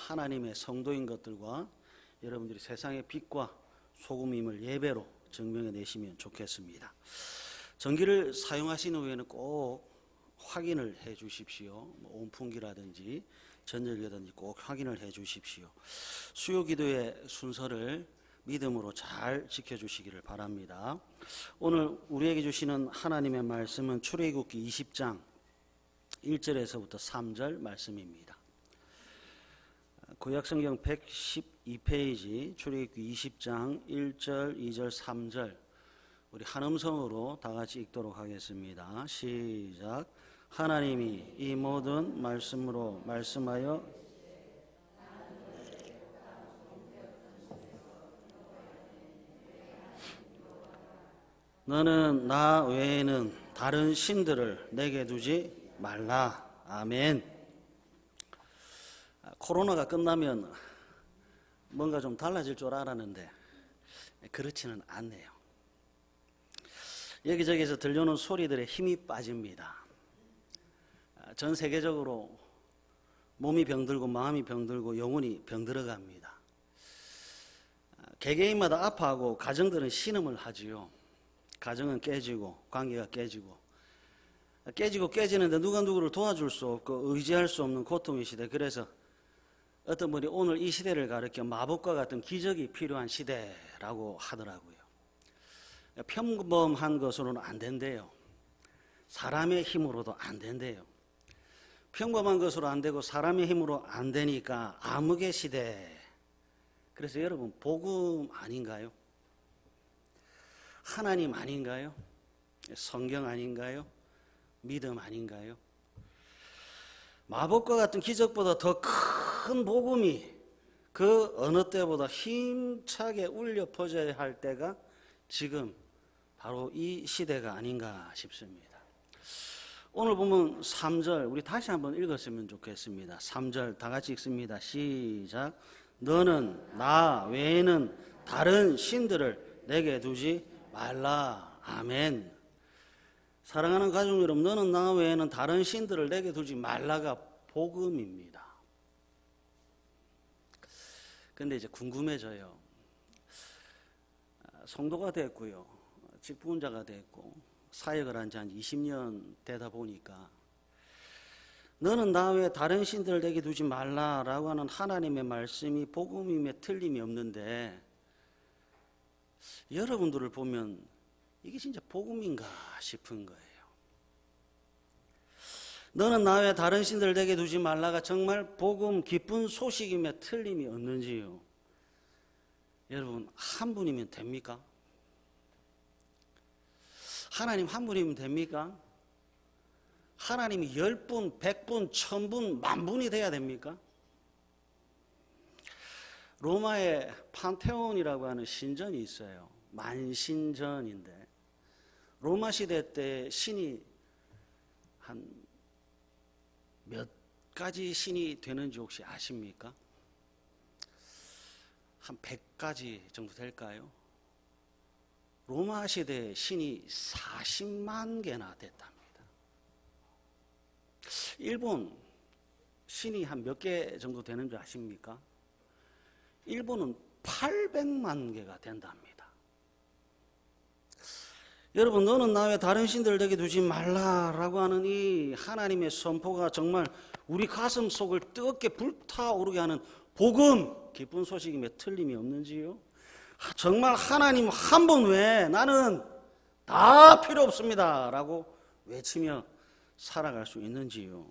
하나님의 성도인 것들과 여러분들이 세상의 빛과 소금임을 예배로 증명해 내시면 좋겠습니다. 전기를 사용하신 후에는 꼭 확인을 해 주십시오. 온풍기라든지 전열기라든지 꼭 확인을 해 주십시오. 수요 기도의 순서를 믿음으로 잘 지켜주시기를 바랍니다. 오늘 우리에게 주시는 하나님의 말씀은 출애굽기 20장 1절에서부터 3절 말씀입니다. 구약성경 112페이지 출애굽기 20장 1절, 2절, 3절 우리 한 음성으로 다 같이 읽도록 하겠습니다. 시작. 하나님이 이 모든 말씀으로 말씀하여 너는 나 외에는 다른 신들을 내게 두지 말라. 아멘. 코로나가 끝나면 뭔가 좀 달라질 줄 알았는데 그렇지는 않네요. 여기저기서 들려오는 소리들에 힘이 빠집니다. 전 세계적으로 몸이 병들고 마음이 병들고 영혼이 병들어갑니다. 개개인마다 아파하고 가정들은 신음을 하지요. 가정은 깨지고 관계가 깨지고 깨지는데 누가 누구를 도와줄 수 없고 의지할 수 없는 고통의 시대. 그래서 어떤 분이 오늘 이 시대를 가리켜 마법과 같은 기적이 필요한 시대라고 하더라고요. 평범한 것으로는 안 된대요. 사람의 힘으로도 안 된대요. 평범한 것으로 안 되고 사람의 힘으로 안 되니까 암흑의 시대. 그래서 여러분 복음 아닌가요? 하나님 아닌가요? 성경 아닌가요? 믿음 아닌가요? 마법과 같은 기적보다 더 큰 복음이 그 어느 때보다 힘차게 울려 퍼져야 할 때가 지금 바로 이 시대가 아닌가 싶습니다. 오늘 보면 3절 우리 다시 한번 읽었으면 좋겠습니다. 3절 다 같이 읽습니다. 시작. 너는 나 외에는 다른 신들을 내게 두지 말라. 아멘. 사랑하는 가족 여러분, 너는 나 외에는 다른 신들을 내게 두지 말라가 복음입니다. 근데 이제 궁금해져요. 성도가 됐고요, 직분자가 됐고 사역을 한 지 한 20년 되다 보니까 너는 나 외에 다른 신들을 내게 두지 말라라고 하는 하나님의 말씀이 복음임에 틀림이 없는데 여러분들을 보면 이게 진짜 복음인가 싶은 거예요. 너는 나 외에 다른 신들을 내게 두지 말라가 정말 복음 기쁜 소식임에 틀림이 없는지요? 여러분 한 분이면 됩니까? 하나님 한 분이면 됩니까? 하나님이 10분, 100분, 1000분, 10,000분이 돼야 됩니까? 로마에 판테온이라고 하는 신전이 있어요. 만신전인데 로마 시대 때 신이 한 몇 가지 신이 되는지 혹시 아십니까? 한 100가지 정도 될까요? 로마 시대에 신이 40만 개나 됐답니다. 일본 신이 한 몇 개 정도 되는 줄 아십니까? 일본은 800만 개가 된답니다. 여러분 너는 나 외에 다른 신들을 내게 두지 말라라고 하는 이 하나님의 선포가 정말 우리 가슴 속을 뜨겁게 불타오르게 하는 복음 기쁜 소식임에 틀림이 없는지요? 정말 하나님 한 분 외에 나는 다 필요 없습니다 라고 외치며 살아갈 수 있는지요?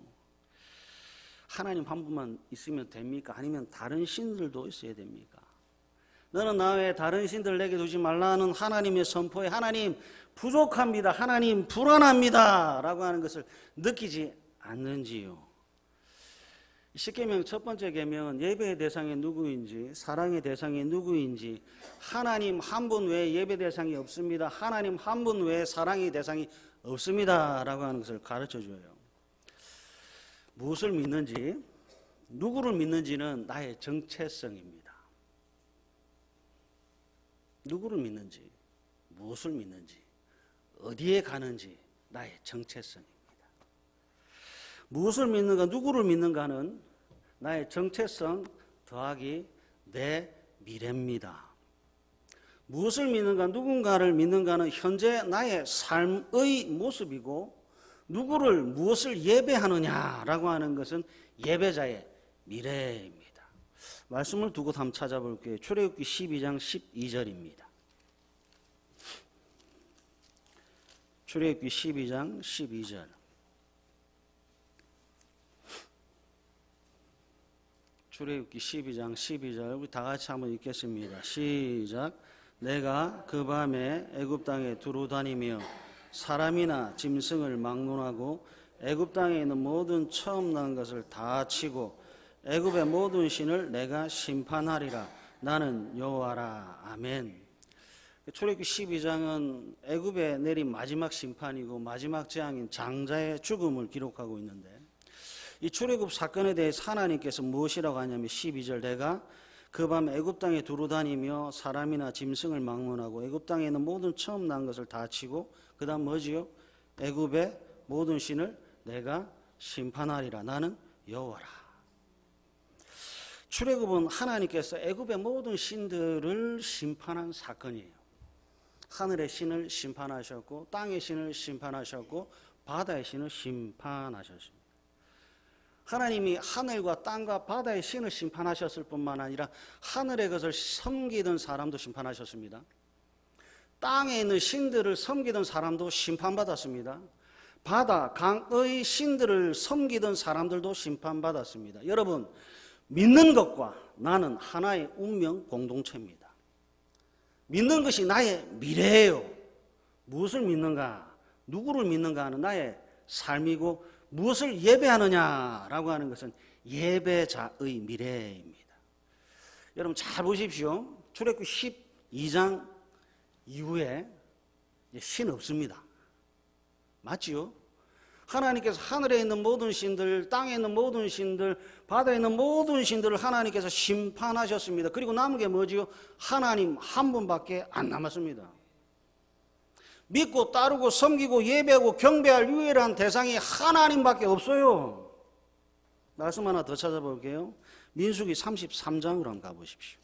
하나님 한 분만 있으면 됩니까? 아니면 다른 신들도 있어야 됩니까? 너는 나 외에 다른 신들 내게 두지 말라는 하나님의 선포에 하나님 부족합니다, 하나님 불안합니다 라고 하는 것을 느끼지 않는지요? 십계명 첫 번째 계명은 예배의 대상이 누구인지, 사랑의 대상이 누구인지, 하나님 한 분 외에 예배 대상이 없습니다, 하나님 한 분 외에 사랑의 대상이 없습니다 라고 하는 것을 가르쳐줘요. 무엇을 믿는지, 누구를 믿는지는 나의 정체성입니다. 누구를 믿는지, 무엇을 믿는지, 어디에 가는지 나의 정체성입니다. 무엇을 믿는가, 누구를 믿는가는 나의 정체성, 더하기 내 미래입니다. 무엇을 믿는가, 누군가를 믿는가는 현재 나의 삶의 모습이고, 누구를 무엇을 예배하느냐라고 하는 것은 예배자의 미래입니다. 말씀을 두고 한번 찾아볼게요. 출애굽기 12장 12절입니다. 출애굽기 12장 12절. 출애굽기 12장 12절 우리 다 같이 한번 읽겠습니다. 시작. 내가 그 밤에 애굽 땅에 두루 다니며 사람이나 짐승을 막론하고 애굽 땅에 있는 모든 처음 난 것을 다 치고 애굽의 모든 신을 내가 심판하리라. 나는 여호와라. 아멘. 출애굽기 12장은 애굽에 내린 마지막 심판이고 마지막 재앙인 장자의 죽음을 기록하고 있는데, 이 출애굽 사건에 대해서 하나님께서 무엇이라고 하냐면 12절 내가 그 밤 애굽 땅에 두루 다니며 사람이나 짐승을 막론하고 애굽 땅에 있는 모든 처음 난 것을 다 치고 그 다음 뭐지요? 애굽의 모든 신을 내가 심판하리라. 나는 여호와라. 출애굽은 하나님께서 애굽의 모든 신들을 심판한 사건이에요. 하늘의 신을 심판하셨고 땅의 신을 심판하셨고 바다의 신을 심판하셨습니다. 하나님이 하늘과 땅과 바다의 신을 심판하셨을 뿐만 아니라 하늘의 것을 섬기던 사람도 심판하셨습니다. 땅에 있는 신들을 섬기던 사람도 심판받았습니다. 바다, 강의 신들을 섬기던 사람들도 심판받았습니다. 여러분, 믿는 것과 나는 하나의 운명 공동체입니다. 믿는 것이 나의 미래예요. 무엇을 믿는가, 누구를 믿는가 하는 나의 삶이고, 무엇을 예배하느냐라고 하는 것은 예배자의 미래입니다. 여러분 잘 보십시오. 출애굽기 12장 이후에 신 없습니다. 맞지요? 하나님께서 하늘에 있는 모든 신들, 땅에 있는 모든 신들, 바다에 있는 모든 신들을 하나님께서 심판하셨습니다. 그리고 남은 게 뭐지요? 하나님 한 분밖에 안 남았습니다. 믿고 따르고 섬기고 예배하고 경배할 유일한 대상이 하나님밖에 없어요. 말씀 하나 더 찾아볼게요. 민수기 33장으로 한번 가보십시오.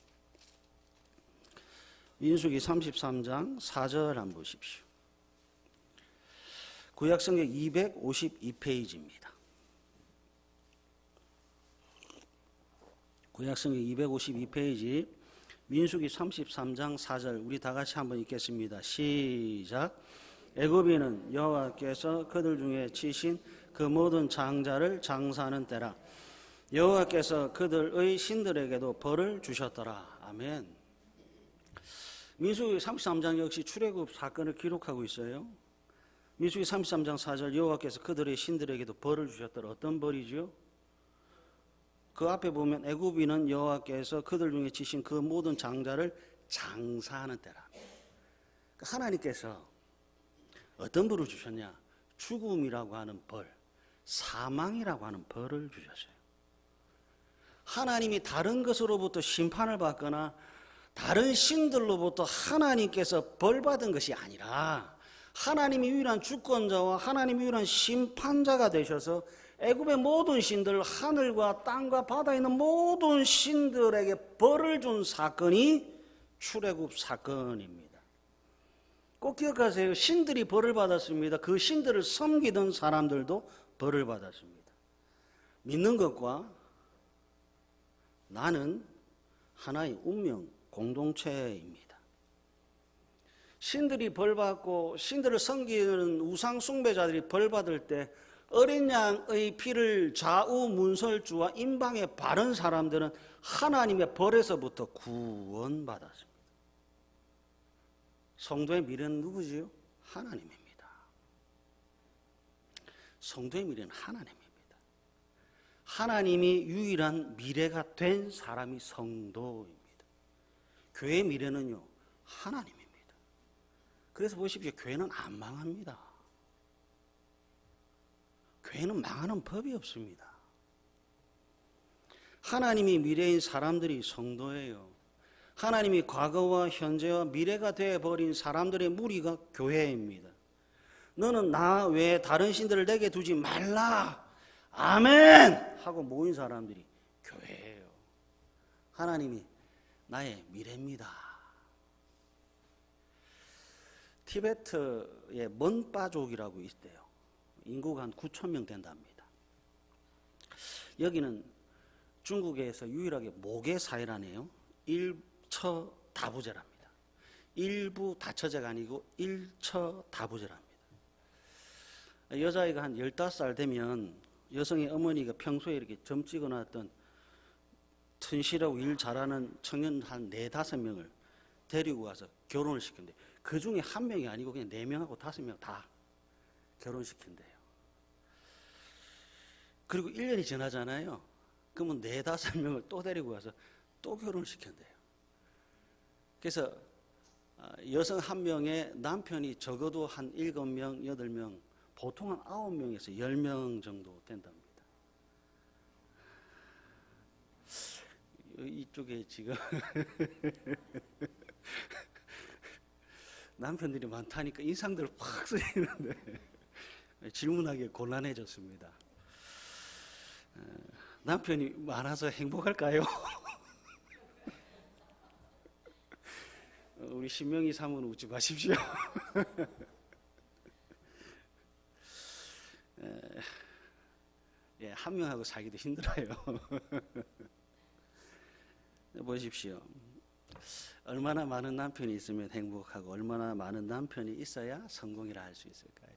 민수기 33장 4절 한번 보십시오. 구약성경 252페이지입니다. 구약성경 252페이지 민수기 33장 4절 우리 다 같이 한번 읽겠습니다. 시작. 애굽인은 여호와께서 그들 중에 치신 그 모든 장자를 장사하는 때라. 여호와께서 그들의 신들에게도 벌을 주셨더라. 아멘. 민수기 33장 역시 출애굽 사건을 기록하고 있어요. 민수기 33장 4절 여호와께서 그들의 신들에게도 벌을 주셨더라. 어떤 벌이죠? 그 앞에 보면 애굽인은 여호와께서 그들 중에 치신 그 모든 장자를 장사하는 때라. 하나님께서 어떤 벌을 주셨냐? 죽음이라고 하는 벌, 사망이라고 하는 벌을 주셨어요. 하나님이 다른 것으로부터 심판을 받거나 다른 신들로부터 하나님께서 벌 받은 것이 아니라 하나님이 유일한 주권자와 하나님이 유일한 심판자가 되셔서 애굽의 모든 신들, 하늘과 땅과 바다에 있는 모든 신들에게 벌을 준 사건이 출애굽 사건입니다. 꼭 기억하세요. 신들이 벌을 받았습니다. 그 신들을 섬기던 사람들도 벌을 받았습니다. 믿는 것과 나는 하나의 운명 공동체입니다. 신들이 벌 받고 신들을 섬기는 우상 숭배자들이 벌 받을 때 어린 양의 피를 좌우 문설주와 임방에 바른 사람들은 하나님의 벌에서부터 구원받았습니다. 성도의 미래는 누구지요? 하나님입니다. 성도의 미래는 하나님입니다. 하나님이 유일한 미래가 된 사람이 성도입니다. 교회의 미래는요, 하나님입니다. 그래서 보십시오. 교회는 안 망합니다. 교회는 망하는 법이 없습니다. 하나님이 미래인 사람들이 성도예요. 하나님이 과거와 현재와 미래가 되어버린 사람들의 무리가 교회입니다. 너는 나 외에 다른 신들을 내게 두지 말라. 아멘! 하고 모인 사람들이 교회예요. 하나님이 나의 미래입니다. 티베트에 먼바족이라고 있대요. 인구가 한 9천 명 된답니다. 여기는 중국에서 유일하게 모계 사회라네요. 일처다부제랍니다. 일부 다처제가 아니고 일처다부제랍니다. 여자아이가 한 15살 되면 여성의 어머니가 평소에 이렇게 점 찍어놨던 튼실하고 일 잘하는 청년 한 4, 5명을 데리고 와서 결혼을 시킨대요. 그 중에 한 명이 아니고 그냥 4명하고 5명 다 결혼시킨대요. 그리고 1년이 지나잖아요. 그러면 4, 5명을 또 데리고 와서 또 결혼을 시킨대요. 그래서 여성 한 명의 남편이 적어도 한 7명, 8명, 보통 한 9명에서 10명 정도 된답니다. 이쪽에 지금 남편들이 많다니까 인상들 확 쓰이는데 질문하기 곤란해졌습니다. 남편이 많아서 행복할까요? 우리 신명희 사모는 웃지 마십시오. 예, 한 명하고 살기도 힘들어요. 보십시오. 얼마나 많은 남편이 있으면 행복하고 얼마나 많은 남편이 있어야 성공이라 할 수 있을까요?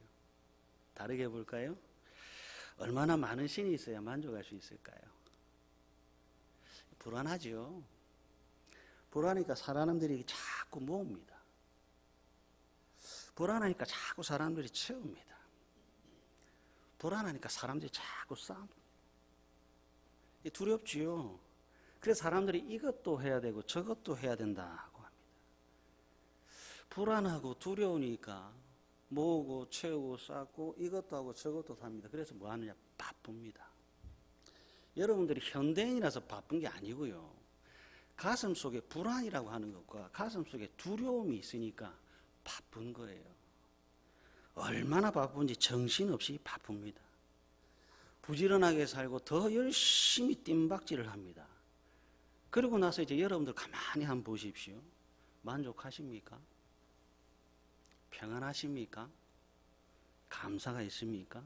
다르게 볼까요? 얼마나 많은 신이 있어야 만족할 수 있을까요? 불안하죠. 불안하니까 사람들이 자꾸 모읍니다. 불안하니까 자꾸 사람들이 채웁니다. 불안하니까 사람들이 자꾸 싸웁니다. 두렵지요. 그래서 사람들이 이것도 해야 되고 저것도 해야 된다고 합니다. 불안하고 두려우니까 모으고 채우고 쌓고 이것도 하고 저것도 합니다. 그래서 뭐 하느냐? 바쁩니다. 여러분들이 현대인이라서 바쁜 게 아니고요. 가슴 속에 불안이라고 하는 것과 가슴 속에 두려움이 있으니까 바쁜 거예요. 얼마나 바쁜지 정신없이 바쁩니다. 부지런하게 살고 더 열심히 뜀박질을 합니다. 그리고 나서 이제 여러분들 가만히 한번 보십시오. 만족하십니까? 평안하십니까? 감사가 있습니까?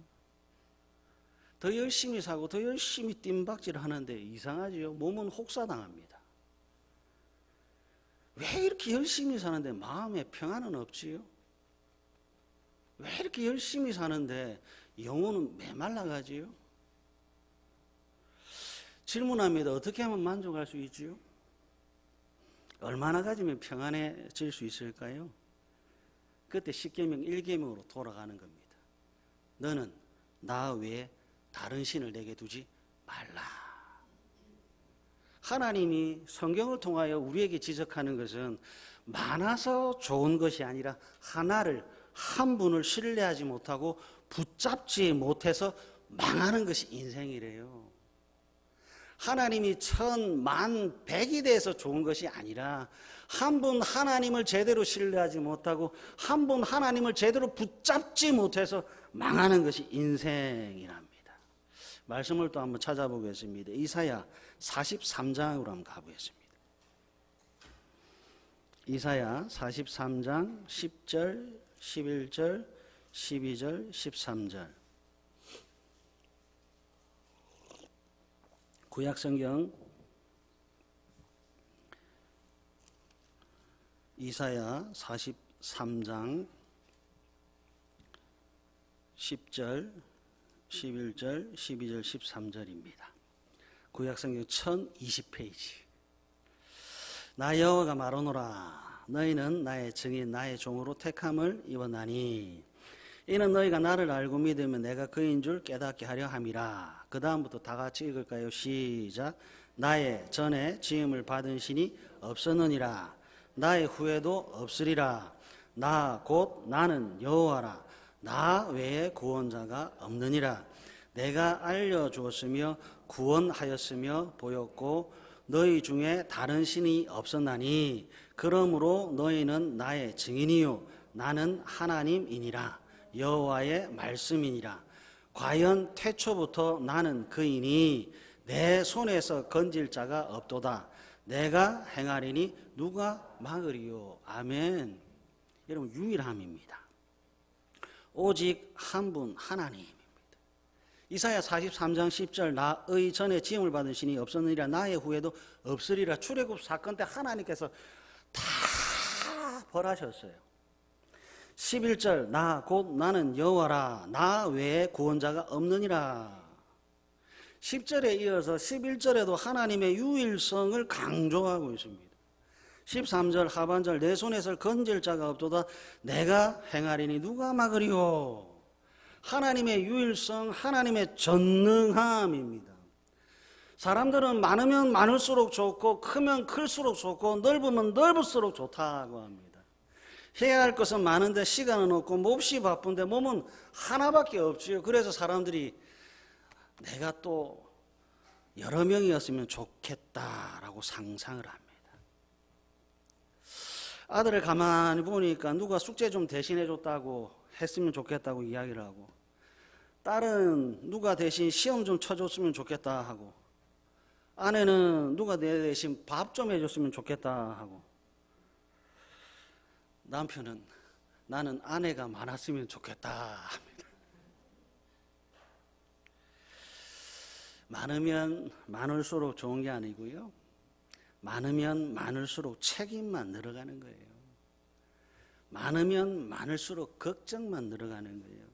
더 열심히 사고 더 열심히 뜀박질을 하는데 이상하지요? 몸은 혹사당합니다. 왜 이렇게 열심히 사는데 마음에 평안은 없지요? 왜 이렇게 열심히 사는데 영혼은 메말라가지요? 질문합니다. 어떻게 하면 만족할 수 있지요? 얼마나 가지면 평안해질 수 있을까요? 그때 10계명 1계명으로 돌아가는 겁니다. 너는 나 외에 다른 신을 내게 두지 말라. 하나님이 성경을 통하여 우리에게 지적하는 것은 많아서 좋은 것이 아니라 하나를 한 분을 신뢰하지 못하고 붙잡지 못해서 망하는 것이 인생이래요. 하나님이 천, 만, 백이 돼서 좋은 것이 아니라 한 분 하나님을 제대로 신뢰하지 못하고 한 분 하나님을 제대로 붙잡지 못해서 망하는 것이 인생이랍니다. 말씀을 또 한번 찾아보겠습니다. 이사야 43장으로 한번 가보겠습니다. 이사야 43장 10절, 11절, 12절, 13절. 구약성경 이사야 43장 10절, 11절, 12절, 13절입니다. 구약성경 1020페이지. 나 여호와가 말하노라. 너희는 나의 증인 나의 종으로 택함을 입었나니 이는 너희가 나를 알고 믿으면 내가 그인 줄 깨닫게 하려 함이라. 그 다음부터 다 같이 읽을까요? 시작. 나의 전에 지음을 받은 신이 없었느니라. 나의 후에도 없으리라. 나 곧 나는 여호와라. 나 외에 구원자가 없느니라. 내가 알려주었으며 구원하였으며 보였고 너희 중에 다른 신이 없었나니 그러므로 너희는 나의 증인이요 나는 하나님이니라. 여호와의 말씀이니라. 과연 태초부터 나는 그이니 내 손에서 건질 자가 없도다. 내가 행하리니 누가 막으리요. 아멘. 여러분, 유일함입니다. 오직 한 분 하나님입니다. 이사야 43장 10절 나의 전에 지음을 받은 신이 없었느니라 나의 후에도 없으리라. 출애굽 사건 때 하나님께서 다 벌하셨어요. 11절 나 곧 나는 여호와라 나 외에 구원자가 없느니라. 10절에 이어서 11절에도 하나님의 유일성을 강조하고 있습니다. 13절 하반절 내 손에서 건질 자가 없도다 내가 행하리니 누가 막으리요. 하나님의 유일성, 하나님의 전능함입니다. 사람들은 많으면 많을수록 좋고 크면 클수록 좋고 넓으면 넓을수록 좋다고 합니다. 해야 할 것은 많은데 시간은 없고 몹시 바쁜데 몸은 하나밖에 없지요. 그래서 사람들이 내가 또 여러 명이었으면 좋겠다라고 상상을 합니다. 아들을 가만히 보니까 누가 숙제 좀 대신해 줬다고 했으면 좋겠다고 이야기를 하고, 딸은 누가 대신 시험 좀 쳐줬으면 좋겠다 하고, 아내는 누가 내 대신 밥 좀 해줬으면 좋겠다 하고, 남편은 나는 아내가 많았으면 좋겠다 합니다. 많으면 많을수록 좋은 게 아니고요, 많으면 많을수록 책임만 늘어가는 거예요. 많으면 많을수록 걱정만 늘어가는 거예요.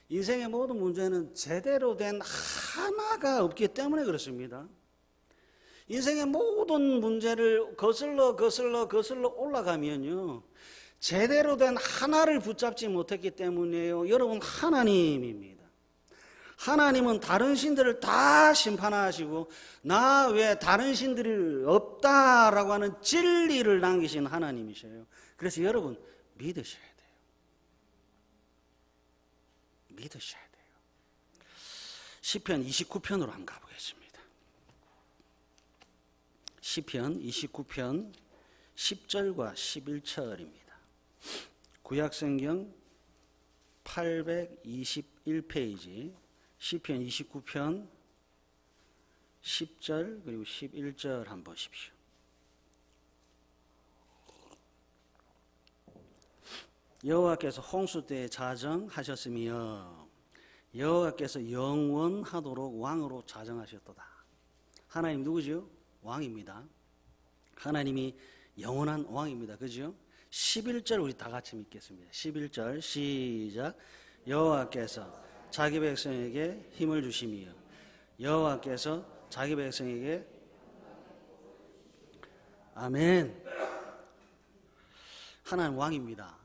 인생의 모든 문제는 제대로 된 하나가 없기 때문에 그렇습니다. 인생의 모든 문제를 거슬러 올라가면요, 제대로 된 하나를 붙잡지 못했기 때문이에요. 여러분, 하나님입니다. 하나님은 다른 신들을 다 심판하시고 나 외에 다른 신들이 없다라고 하는 진리를 남기신 하나님이셔요. 그래서 여러분 믿으셔야 돼요. 믿으셔야 돼요. 시편 29편으로 한번 가보겠습니다. 시편 29편 10절과 11절입니다. 구약성경 821페이지 시편 29편 10절 그리고 11절 한번 보십시오. 여호와께서 홍수 때에 자정하셨으며 여호와께서 영원하도록 왕으로 자정하셨도다. 하나님 누구죠? 왕입니다. 하나님이 영원한 왕입니다. 그죠? 11절 우리 다 같이 읽겠습니다. 11절 시작. 여호와께서 자기 백성에게 힘을 주시며 여호와께서 자기 백성에게 아멘. 하나님 왕입니다.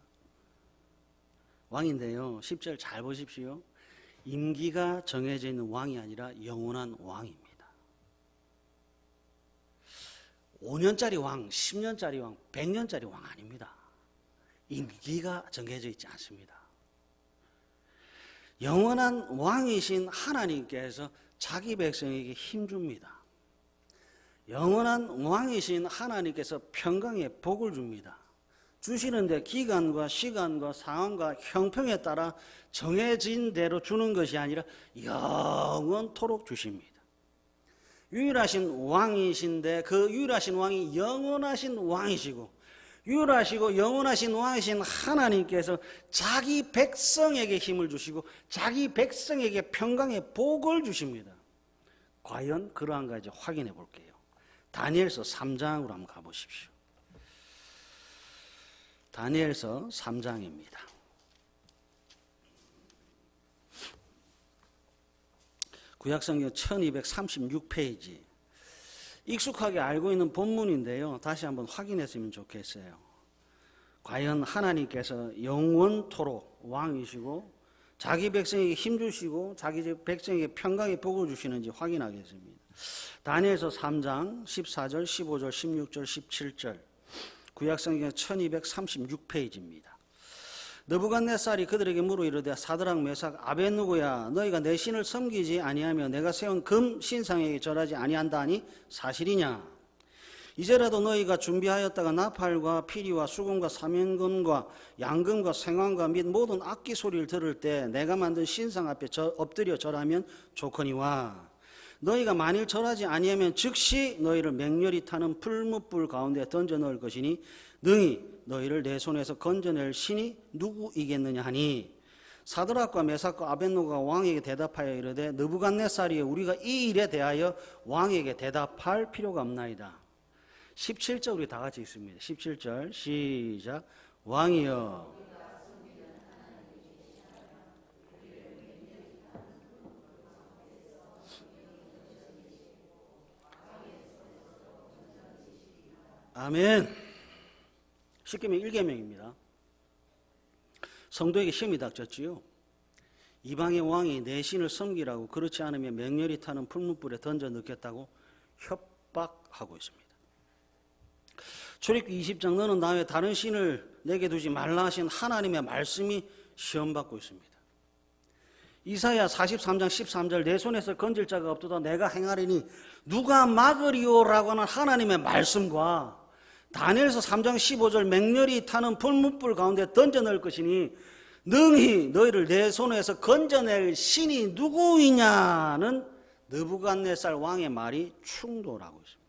왕인데요, 10절 잘 보십시오. 임기가 정해져 있는 왕이 아니라 영원한 왕입니다. 5년짜리 왕, 10년짜리 왕, 100년짜리 왕 아닙니다. 임기가 정해져 있지 않습니다. 영원한 왕이신 하나님께서 자기 백성에게 힘줍니다. 영원한 왕이신 하나님께서 평강의 복을 줍니다. 주시는데 기간과 시간과 상황과 형평에 따라 정해진 대로 주는 것이 아니라 영원토록 주십니다. 유일하신 왕이신데 그 유일하신 왕이 영원하신 왕이시고 유일하시고 영원하신 왕이신 하나님께서 자기 백성에게 힘을 주시고 자기 백성에게 평강의 복을 주십니다. 과연 그러한가 이제 확인해 볼게요. 다니엘서 3장으로 한번 가보십시오. 다니엘서 3장입니다. 구약성경 1236페이지. 익숙하게 알고 있는 본문인데요, 다시 한번 확인했으면 좋겠어요. 과연 하나님께서 영원토록 왕이시고 자기 백성에게 힘주시고 자기 백성에게 평강의 복을 주시는지 확인하겠습니다. 다니엘서 3장 14절, 15절, 16절, 17절. 구약성경 1236페이지입니다. 느부갓네살이 그들에게 물어 이르되 사드락 메삭 아벳느고야 너희가 내 신을 섬기지 아니하며 내가 세운 금 신상에게 절하지 아니한다니 사실이냐. 이제라도 너희가 준비하였다가 나팔과 피리와 수금과 사면금과 양금과 생황과 및 모든 악기 소리를 들을 때 내가 만든 신상 앞에 엎드려 절하면 좋거니와 너희가 만일 절하지 아니하면 즉시 너희를 맹렬히 타는 풀무불 가운데 던져 넣을 것이니 능히 너희를 내 손에서 건져낼 신이 누구이겠느냐 하니 사드락과 메삭과 아벳노가 왕에게 대답하여 이르되 느부갓네살이여 우리가 이 일에 대하여 왕에게 대답할 필요가 없나이다. 17절 우리 다 같이 읽습니다. 17절 시작. 왕이여 아멘. 십계명 1계명입니다. 성도에게 시험이 닥쳤지요. 이방의 왕이 내 신을 섬기라고 그렇지 않으면 맹렬히 타는 풀무불에 던져 넣겠다고 협박하고 있습니다. 출애굽기 20장 너는 나 외에 다른 신을 내게 두지 말라 하신 하나님의 말씀이 시험받고 있습니다. 이사야 43장 13절 내 손에서 건질 자가 없도다 내가 행하리니 누가 막으리오라고 하는 하나님의 말씀과 다니엘서 3장 15절 맹렬히 타는 풀무불 가운데 던져 넣을 것이니 능히 너희를 내 손에서 건져낼 신이 누구이냐는 느부갓네살 왕의 말이 충돌하고 있습니다.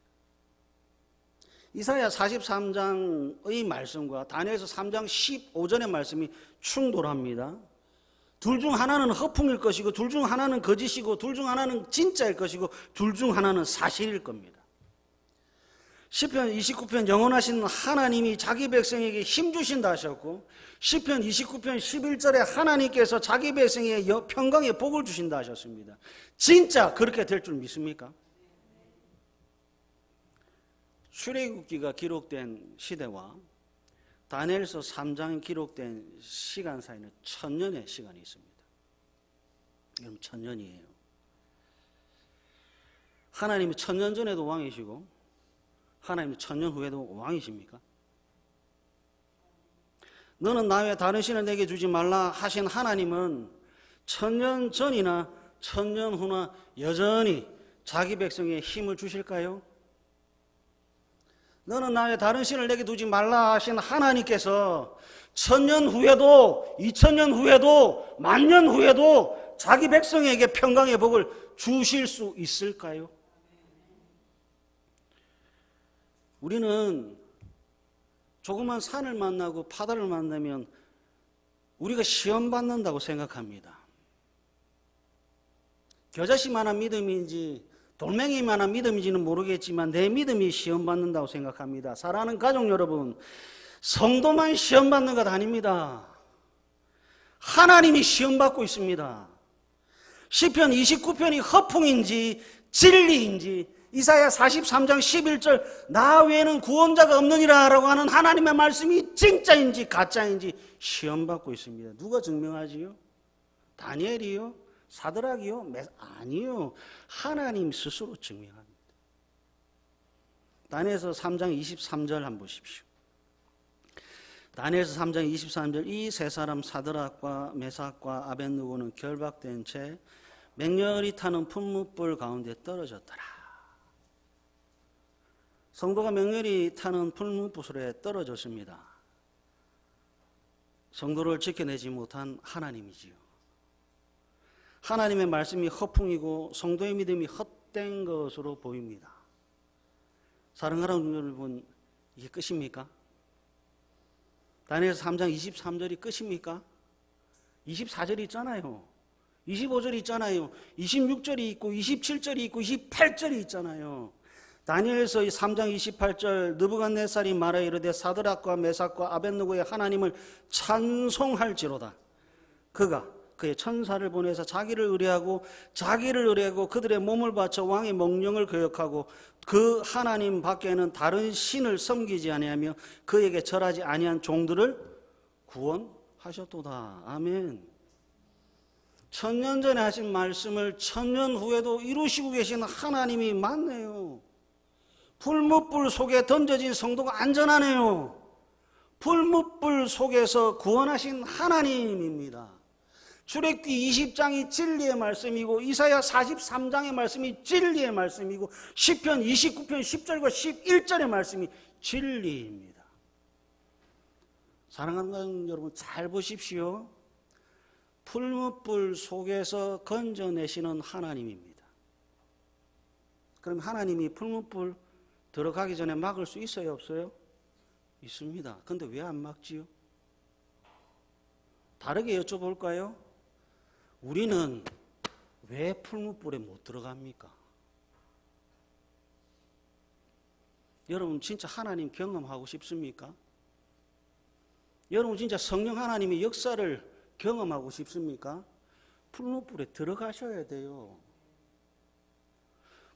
이사야 43장의 말씀과 다니엘서 3장 15절의 말씀이 충돌합니다. 둘 중 하나는 허풍일 것이고 둘 중 하나는 거짓이고 둘 중 하나는 진짜일 것이고 둘 중 하나는 사실일 겁니다. 시편 29편 영원하신 하나님이 자기 백성에게 힘 주신다 하셨고 시편 29편 11절에 하나님께서 자기 백성에게 평강의 복을 주신다 하셨습니다. 진짜 그렇게 될 줄 믿습니까? 출애굽기가 기록된 시대와 다니엘서 3장에 기록된 시간 사이는 1000년의 시간이 있습니다. 여러분 1000년이에요. 하나님이 1000년 전에도 왕이시고 하나님이 1000년 후에도 왕이십니까? 너는 나 외에 다른 신을 내게 주지 말라 하신 하나님은 1000년 전이나 1000년 후나 여전히 자기 백성에 힘을 주실까요? 너는 나 외에 다른 신을 내게 두지 말라 하신 하나님께서 1000년 후에도 2000년 후에도 만년 후에도 자기 백성에게 평강의 복을 주실 수 있을까요? 우리는 조그만 산을 만나고 바다를 만나면 우리가 시험받는다고 생각합니다. 겨자씨만한 믿음인지 돌멩이만한 믿음인지는 모르겠지만 내 믿음이 시험받는다고 생각합니다. 사랑하는 가족 여러분, 성도만 시험받는 것 아닙니다. 하나님이 시험받고 있습니다. 시편 29편이 허풍인지 진리인지 이사야 43장 11절 나 외에는 구원자가 없느니라 라고 하는 하나님의 말씀이 진짜인지 가짜인지 시험받고 있습니다. 누가 증명하지요? 다니엘이요? 사드락이요? 아니요. 하나님 스스로 증명합니다. 다니엘서 3장 23절 한번 보십시오. 다니엘서 3장 23절 이 세 사람 사드락과 메삭과 아벳느고는 결박된 채 맹렬히 타는 풀무불 가운데 떨어졌더라. 성도가 맹렬히 타는 풀무불에 떨어졌습니다. 성도를 지켜내지 못한 하나님이지요. 하나님의 말씀이 허풍이고 성도의 믿음이 헛된 것으로 보입니다. 사랑하는 여러분, 이게 끝입니까? 다니엘서 3장 23절이 끝입니까? 24절이 있잖아요. 25절이 있잖아요. 26절이 있고 27절이 있고 28절이 있잖아요. 다니엘서 3장 28절 느부갓네살이 말하여 이르되 사드락과 메삭과 아벳느고의 하나님을 찬송할지로다. 그가 그의 천사를 보내서 자기를 의뢰하고 그들의 몸을 바쳐 왕의 명령을 거역하고 그 하나님 밖에는 다른 신을 섬기지 아니하며 그에게 절하지 아니한 종들을 구원하셨도다. 아멘. 1000년 전에 하신 말씀을 1000년 후에도 이루시고 계신 하나님이 맞네요. 풀무불 속에 던져진 성도가 안전하네요. 풀무불 속에서 구원하신 하나님입니다. 출애굽기 20장이 진리의 말씀이고 이사야 43장의 말씀이 진리의 말씀이고 시편 29편 10절과 11절의 말씀이 진리입니다. 사랑하는 여러분 잘 보십시오. 풀무불 속에서 건져내시는 하나님입니다. 그럼 하나님이 풀무불 들어가기 전에 막을 수 있어요, 없어요? 있습니다. 근데 왜 안 막지요? 다르게 여쭤볼까요? 우리는 왜 풀무불에 못 들어갑니까? 여러분 진짜 하나님 경험하고 싶습니까? 여러분 진짜 성령 하나님의 역사를 경험하고 싶습니까? 풀무불에 들어가셔야 돼요.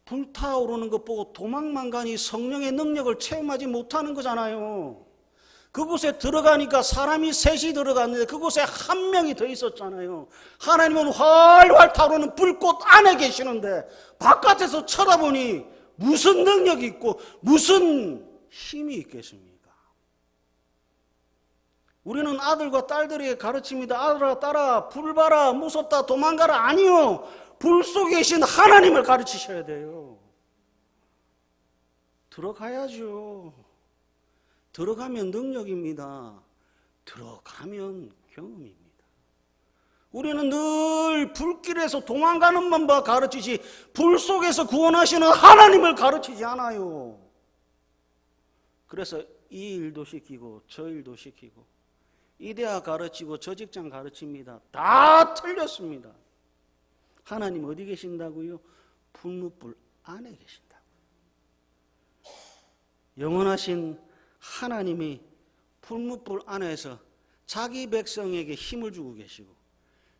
불타오르는 것 보고 도망만 가니 성령의 능력을 체험하지 못하는 거잖아요. 그곳에 들어가니까 사람이 셋이 들어갔는데 그곳에 한 명이 더 있었잖아요. 하나님은 활활 타오르는 불꽃 안에 계시는데 바깥에서 쳐다보니 무슨 능력이 있고 무슨 힘이 있겠습니까? 우리는 아들과 딸들에게 가르칩니다. 아들아, 딸아, 불 봐라, 무섭다, 도망가라. 아니요. 불 속에 계신 하나님을 가르치셔야 돼요. 들어가야죠. 들어가면 능력입니다. 들어가면 경험입니다. 우리는 늘 불길에서 도망가는 것만 가르치지 불 속에서 구원하시는 하나님을 가르치지 않아요. 그래서 이 일도 시키고 저 일도 시키고 이 대학 가르치고 저 직장 가르칩니다. 다 틀렸습니다. 하나님 어디 계신다고요? 풀무불 안에 계신다고요. 영원하신 하나님이 풀무불 안에서 자기 백성에게 힘을 주고 계시고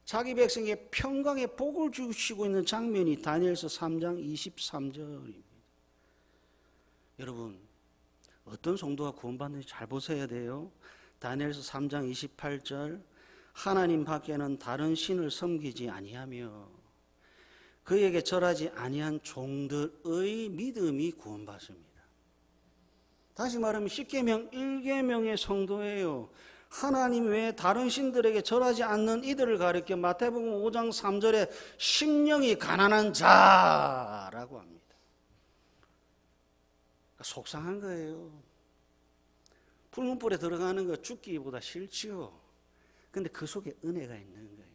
자기 백성에게 평강의 복을 주시고 있는 장면이 다니엘서 3장 23절입니다. 여러분 어떤 성도가 구원받는지 잘 보셔야 돼요. 다니엘서 3장 28절 하나님 밖에는 다른 신을 섬기지 아니하며 그에게 절하지 아니한 종들의 믿음이 구원받습니다. 다시 말하면 10계명 1계명의 성도예요. 하나님 외에 다른 신들에게 절하지 않는 이들을 가리켜 마태복음 5장 3절에 심령이 가난한 자라고 합니다. 그러니까 속상한 거예요. 풀무불에 들어가는 거 죽기보다 싫지요. 근데 그 속에 은혜가 있는 거예요.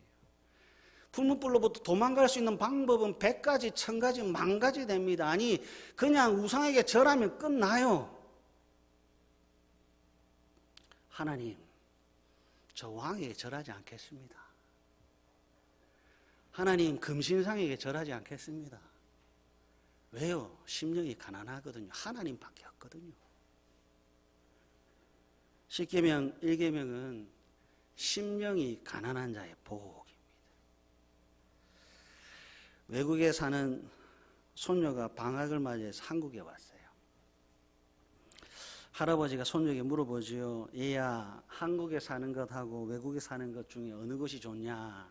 풀무불로부터 도망갈 수 있는 방법은 100가지, 1000가지, 10,000가지 됩니다. 아니 그냥 우상에게 절하면 끝나요. 하나님, 저 왕에게 절하지 않겠습니다. 하나님, 금신상에게 절하지 않겠습니다. 왜요? 심령이 가난하거든요. 하나님밖에 없거든요. 10계명, 1계명은 심령이 가난한 자의 복입니다. 외국에 사는 손녀가 방학을 맞이해서 한국에 왔어요. 할아버지가 손녀에게 물어보지요. 얘야, 한국에 사는 것하고 외국에 사는 것 중에 어느 것이 좋냐?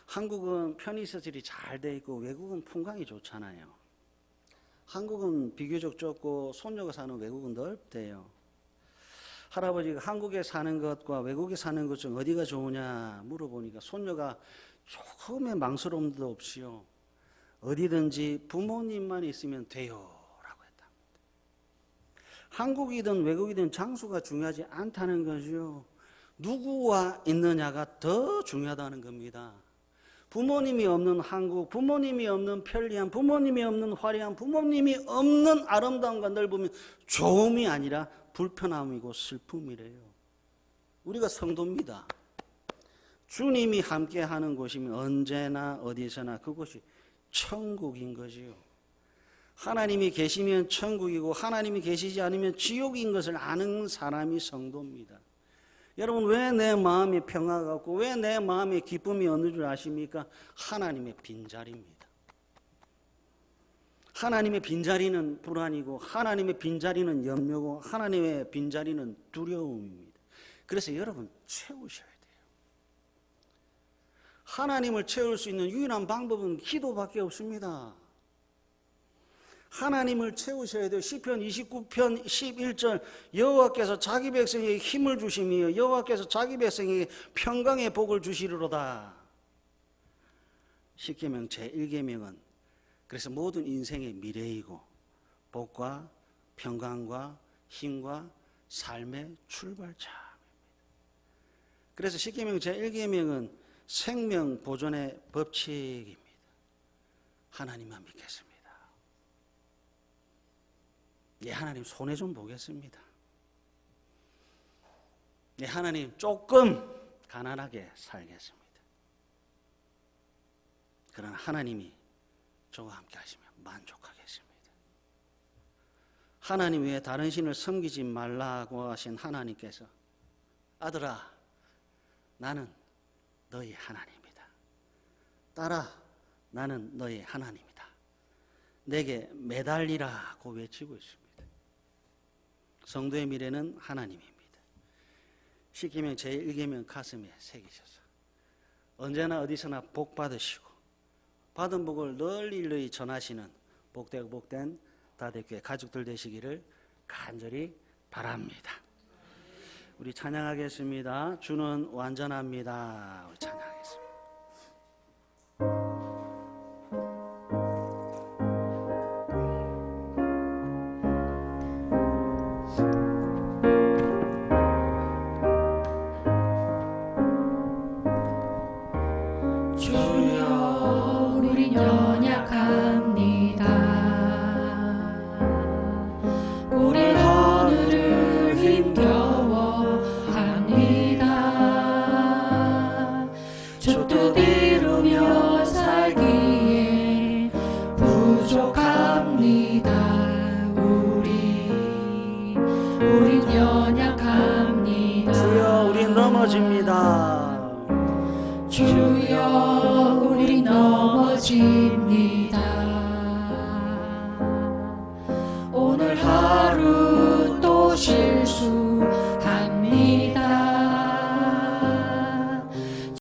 한국은 편의시설이 잘 돼 있고 외국은 풍광이 좋잖아요. 한국은 비교적 좁고 손녀가 사는 외국은 넓대요. 할아버지가 한국에 사는 것과 외국에 사는 것 중 어디가 좋으냐 물어보니까 손녀가 조금의 망설임도 없이요. 어디든지 부모님만 있으면 돼요. 한국이든 외국이든 장소가 중요하지 않다는 거죠. 누구와 있느냐가 더 중요하다는 겁니다. 부모님이 없는 한국, 부모님이 없는 편리함, 부모님이 없는 화려함, 부모님이 없는 아름다움과 넓으면 좋음이 아니라 불편함이고 슬픔이래요. 우리가 성도입니다. 주님이 함께하는 곳이면 언제나 어디서나 그곳이 천국인 거지요. 하나님이 계시면 천국이고 하나님이 계시지 않으면 지옥인 것을 아는 사람이 성도입니다. 여러분 왜 내 마음에 평화가 없고 왜 내 마음에 기쁨이 없는 줄 아십니까? 하나님의 빈자리입니다. 하나님의 빈자리는 불안이고 하나님의 빈자리는 염려고 하나님의 빈자리는 두려움입니다. 그래서 여러분 채우셔야 돼요. 하나님을 채울 수 있는 유일한 방법은 기도밖에 없습니다. 하나님을 채우셔야 돼요. 시편 29편 11절 여호와께서 자기 백성에게 힘을 주시며 여호와께서 자기 백성에게 평강의 복을 주시리로다. 10계명 제1계명은 그래서 모든 인생의 미래이고 복과 평강과 힘과 삶의 출발점입니다. 그래서 10계명 제1계명은 생명 보존의 법칙입니다. 하나님만 믿겠습니다. 예, 하나님 손해 좀 보겠습니다. 예, 하나님 조금 가난하게 살겠습니다. 그러나 하나님이 저와 함께 하시면 만족하겠습니다. 하나님 외에 다른 신을 섬기지 말라고 하신 하나님께서 아들아, 나는 너희 하나님이다. 딸아, 나는 너희 하나님이다. 내게 매달리라고 외치고 있습니다. 성도의 미래는 하나님입니다. 십계명 제1계명 가슴에 새기셔서 언제나 어디서나 복 받으시고 받은 복을 널리 전하시는 복되고 복된 다대교회 가족들 되시기를 간절히 바랍니다. 우리 찬양하겠습니다. 주는 완전합니다. 우리 찬양하겠습니다. 주여 우린 연약합니다. 우리 하늘을 힘겨워합니다. 주 뜻 이루며 살기에 부족합니다. 우린 연약합니다. 주여 우린 넘어집니다. 주여 우리 넘어집니다.